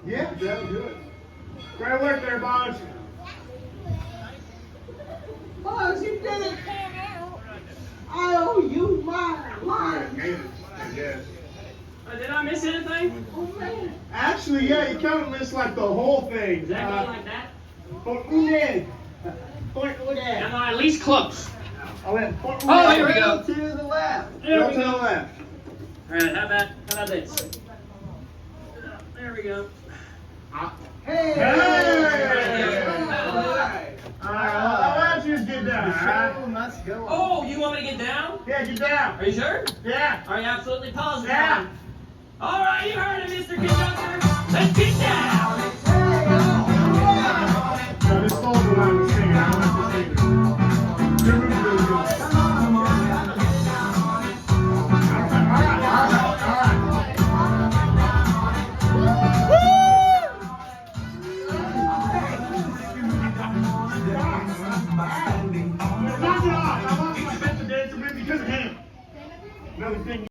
Yeah, that'll do it. Great work there, Bones. Boss, you did it. I owe you my life. I guess. Did I miss anything? Oh, man. Actually, yeah, you kind of missed like the whole thing. Does that go like that? Point Udeg. Point Udeg. Am I at least close? I went point Udeg. Oh, here we go. To the left. There Go we to the go. left. Alright, how about this? There we go. Hey. Hey. All right. All right, well, why don't you just get down, The all right? show must go on. Oh, you want me to get down? Yeah, get down. Are you sure? Yeah. Are you absolutely positive? Yeah. Alright, you heard it, Mr. Conductor. Let's get down! No, this falls around the singing. I want to sing it. Your room's really good. Knock it off. I want you to spend the dance with me because of him. Another thing.